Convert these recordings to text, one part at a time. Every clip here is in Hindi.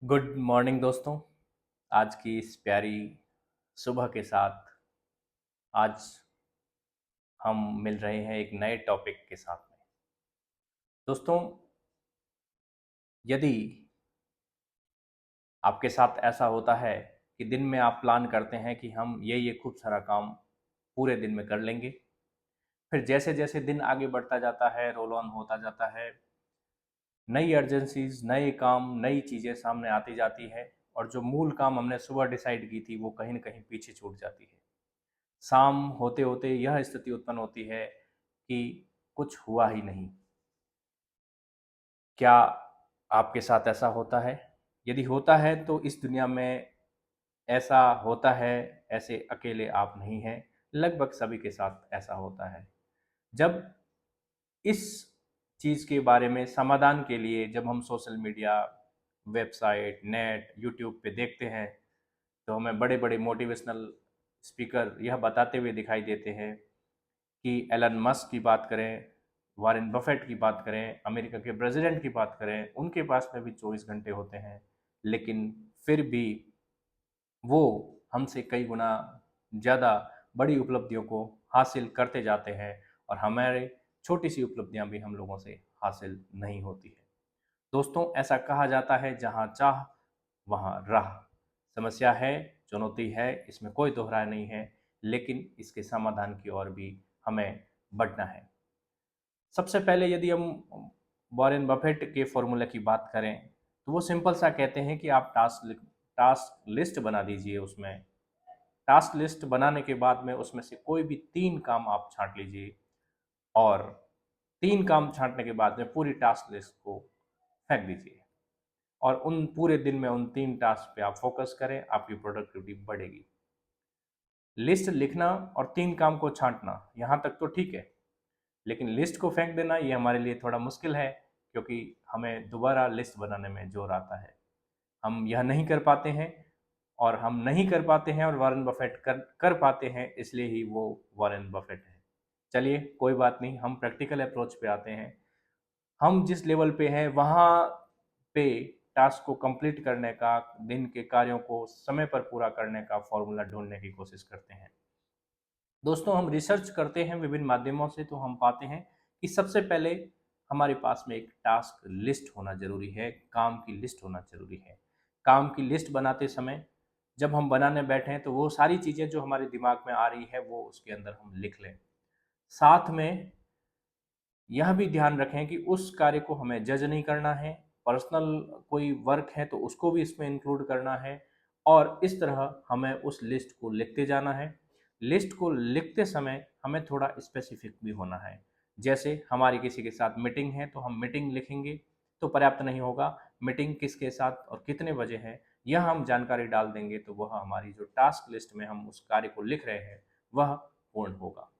गुड मॉर्निंग दोस्तों। आज की इस प्यारी सुबह के साथ आज हम मिल रहे हैं एक नए टॉपिक के साथ में। दोस्तों, यदि आपके साथ ऐसा होता है कि दिन में आप प्लान करते हैं कि हम ये खूब सारा काम पूरे दिन में कर लेंगे, फिर जैसे जैसे दिन आगे बढ़ता जाता है, रोल ऑन होता जाता है, नई अर्जेंसीज, नए काम, नई चीज़ें सामने आती जाती है और जो मूल काम हमने सुबह डिसाइड की थी वो कहीं न कहीं पीछे छूट जाती है। शाम होते होते यह स्थिति उत्पन्न होती है कि कुछ हुआ ही नहीं। क्या आपके साथ ऐसा होता है? यदि होता है तो इस दुनिया में ऐसा होता है, ऐसे अकेले आप नहीं हैं। लगभग सभी के साथ ऐसा होता है। जब इस चीज़ के बारे में समाधान के लिए जब हम social media, website, net, YouTube पे देखते हैं, तो हमें बड़े बड़े मोटिवेशनल स्पीकर यह बताते हुए दिखाई देते हैं कि एलन मस्क की बात करें, वॉरेन बफेट की बात करें, अमेरिका के प्रेसिडेंट की बात करें, उनके पास में भी 24 घंटे होते हैं, लेकिन फिर भी वो हमसे कई गुना ज़्यादा बड़ी उपलब्धियों को हासिल करते जाते हैं और हमारे छोटी सी उपलब्धियां भी हम लोगों से हासिल नहीं होती है। दोस्तों, ऐसा कहा जाता है जहाँ चाह वहाँ राह। समस्या है, चुनौती है, इसमें कोई दोहराय नहीं है, लेकिन इसके समाधान की ओर भी हमें बढ़ना है। सबसे पहले यदि हम वॉरेन बफेट के फॉर्मूला की बात करें, तो वो सिंपल सा कहते हैं कि आप टास्क लिस्ट बना दीजिए। उसमें टास्क लिस्ट बनाने के बाद में उसमें से कोई भी 3 काम आप छाँट लीजिए और 3 काम छाँटने के बाद में पूरी टास्क लिस्ट को फेंक दीजिए और उन पूरे दिन में उन 3 टास्क पे आप फ़ोकस करें, आपकी प्रोडक्टिविटी बढ़ेगी। लिस्ट लिखना और 3 काम को छाँटना, यहाँ तक तो ठीक है। लेकिन लिस्ट को फेंक देना ये हमारे लिए थोड़ा मुश्किल है, क्योंकि हमें दोबारा लिस्ट बनाने में ज़ोर आता है। हम यह नहीं कर पाते हैं और हम नहीं कर पाते हैं और वॉरेन बफेट कर कर पाते हैं, इसलिए ही वो वॉरेन बफेट है। चलिए कोई बात नहीं, हम प्रैक्टिकल अप्रोच पे आते हैं। हम जिस लेवल पे हैं वहाँ पे टास्क को कंप्लीट करने का, दिन के कार्यों को समय पर पूरा करने का फॉर्मूला ढूँढने की कोशिश करते हैं। दोस्तों, हम रिसर्च करते हैं विभिन्न माध्यमों से, तो हम पाते हैं कि सबसे पहले हमारे पास में एक टास्क लिस्ट होना ज़रूरी है, काम की लिस्ट होना ज़रूरी है। काम की लिस्ट बनाते समय जब हम बनाने बैठें तो वो सारी चीज़ें जो हमारे दिमाग में आ रही है वो उसके अंदर हम लिख लें। साथ में यह भी ध्यान रखें कि उस कार्य को हमें जज नहीं करना है, पर्सनल कोई वर्क है तो उसको भी इसमें इंक्लूड करना है और इस तरह हमें उस लिस्ट को लिखते जाना है। लिस्ट को लिखते समय हमें थोड़ा स्पेसिफिक भी होना है। जैसे हमारी किसी के साथ मीटिंग है तो हम मीटिंग लिखेंगे तो पर्याप्त नहीं होगा। मीटिंग किसके साथ और कितने बजे है, यह हम जानकारी डाल देंगे तो वह हमारी जो टास्क लिस्ट में हम उस कार्य को लिख रहे हैं वह पूर्ण होगा।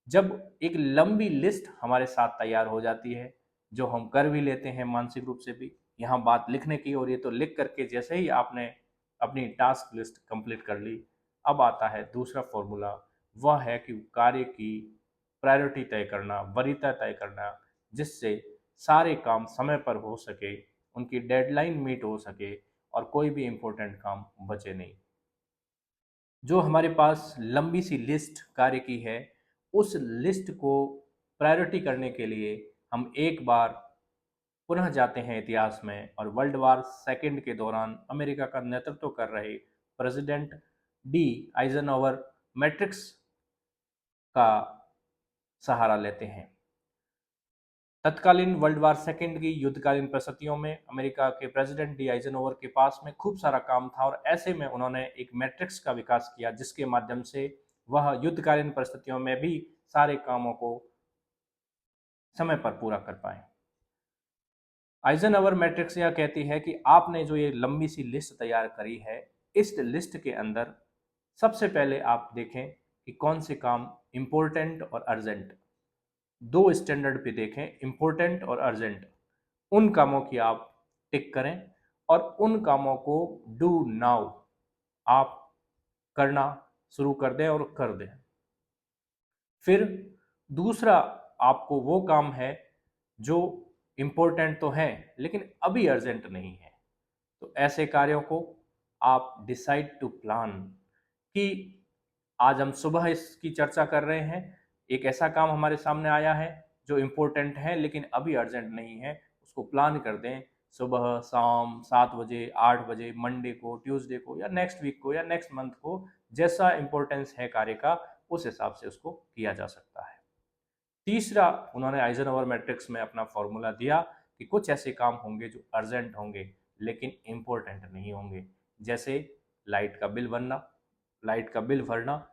जब एक लंबी लिस्ट हमारे साथ तैयार हो जाती है, जो हम कर भी लेते हैं मानसिक रूप से भी, यहाँ बात लिखने की, और ये तो लिख करके जैसे ही आपने अपनी टास्क लिस्ट कंप्लीट कर ली, अब आता है दूसरा फॉर्मूला। वह है कि कार्य की प्रायोरिटी तय करना, वरीयता तय करना, जिससे सारे काम समय पर हो सके, उनकी डेडलाइन मीट हो सके और कोई भी इम्पोर्टेंट काम बचे नहीं। जो हमारे पास लंबी सी लिस्ट कार्य की है, उस लिस्ट को प्रायोरिटी करने के लिए हम एक बार पुनः जाते हैं इतिहास में और वर्ल्ड वार सेकंड के दौरान अमेरिका का नेतृत्व कर रहे प्रेसिडेंट डी आइजनहोवर मैट्रिक्स का सहारा लेते हैं। तत्कालीन वर्ल्ड वार सेकंड की युद्धकालीन परिस्थितियों में अमेरिका के प्रेसिडेंट डी आइजनहोवर के पास में खूब सारा काम था और ऐसे में उन्होंने एक मैट्रिक्स का विकास किया, जिसके माध्यम से वह युद्धकालीन परिस्थितियों में भी सारे कामों को समय पर पूरा कर पाए। आइजनहोवर मैट्रिक्स यह कहती है कि आपने जो ये लंबी सी लिस्ट तैयार करी है, इस लिस्ट के अंदर सबसे पहले आप देखें कि कौन से काम इम्पोर्टेंट और अर्जेंट, दो स्टैंडर्ड पे देखें, इम्पोर्टेंट और अर्जेंट। उन कामों की आप टिक करें और उन कामों को डू नाउ आप करना शुरू कर दें और कर दें। फिर दूसरा आपको वो काम है जो इम्पोर्टेंट तो है लेकिन अभी अर्जेंट नहीं है, तो ऐसे कार्यों को आप डिसाइड टू प्लान कि आज हम सुबह इसकी चर्चा कर रहे हैं, एक ऐसा काम हमारे सामने आया है जो इम्पोर्टेंट है लेकिन अभी अर्जेंट नहीं है, उसको प्लान कर दें। सुबह शाम 7 बजे, 8 बजे, मंडे को, ट्यूसडे को, या नेक्स्ट वीक को, या नेक्स्ट मंथ को, जैसा इम्पोर्टेंस है कार्य का उस हिसाब से उसको किया जा सकता है। तीसरा, उन्होंने आइजनहोवर मैट्रिक्स में अपना फॉर्मूला दिया कि कुछ ऐसे काम होंगे जो अर्जेंट होंगे लेकिन इम्पोर्टेंट नहीं होंगे, जैसे लाइट का बिल भरना। लाइट का बिल भरना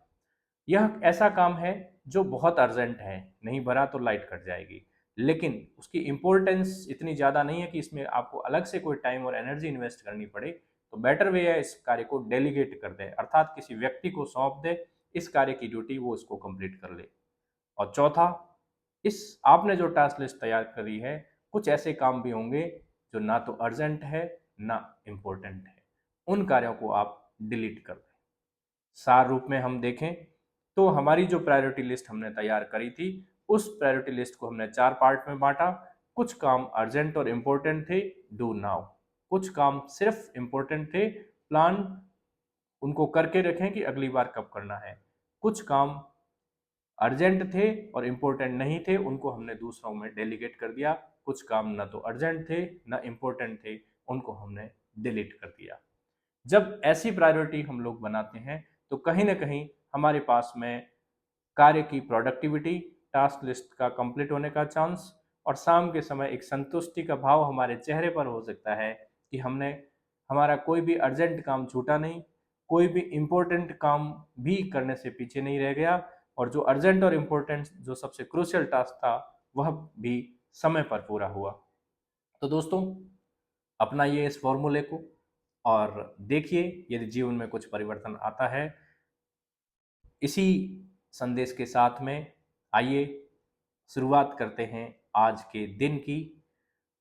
यह ऐसा काम है जो बहुत अर्जेंट है, नहीं भरा तो लाइट कट जाएगी, लेकिन उसकी इम्पोर्टेंस इतनी ज़्यादा नहीं है कि इसमें आपको अलग से कोई टाइम और एनर्जी इन्वेस्ट करनी पड़े। तो बेटर वे है इस कार्य को डेलीगेट कर दे, अर्थात किसी व्यक्ति को सौंप दे, इस कार्य की ड्यूटी वो इसको कंप्लीट कर ले। और चौथा, इस आपने जो टास्क लिस्ट तैयार करी है, कुछ ऐसे काम भी होंगे जो ना तो अर्जेंट है ना इम्पोर्टेंट है, उन कार्यों को आप डिलीट कर दें। सार रूप में हम देखें तो हमारी जो प्रायोरिटी लिस्ट हमने तैयार करी थी, उस प्रायोरिटी लिस्ट को हमने 4 पार्ट में बांटा। कुछ काम अर्जेंट और इम्पोर्टेंट थे, डू नाउ। कुछ काम सिर्फ इम्पोर्टेंट थे, प्लान उनको करके रखें कि अगली बार कब करना है। कुछ काम अर्जेंट थे और इम्पोर्टेंट नहीं थे, उनको हमने दूसरों में डेलीगेट कर दिया। कुछ काम ना तो अर्जेंट थे ना इम्पोर्टेंट थे, उनको हमने डिलीट कर दिया। जब ऐसी प्रायोरिटी हम लोग बनाते हैं तो कहीं ना कहीं हमारे पास में कार्य की प्रोडक्टिविटी, टास्क लिस्ट का कंप्लीट होने का चांस, और शाम के समय एक संतुष्टि का भाव हमारे चेहरे पर हो सकता है कि हमने हमारा कोई भी अर्जेंट काम छूटा नहीं, कोई भी इम्पोर्टेंट काम भी करने से पीछे नहीं रह गया, और जो अर्जेंट और इम्पोर्टेंट जो सबसे क्रूशियल टास्क था वह भी समय पर पूरा हुआ। तो दोस्तों, अपनाइए इस फॉर्मूले को और देखिए यदि जीवन में कुछ परिवर्तन आता है। इसी संदेश के साथ में आइए शुरुआत करते हैं आज के दिन की।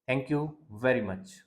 Thank you very much.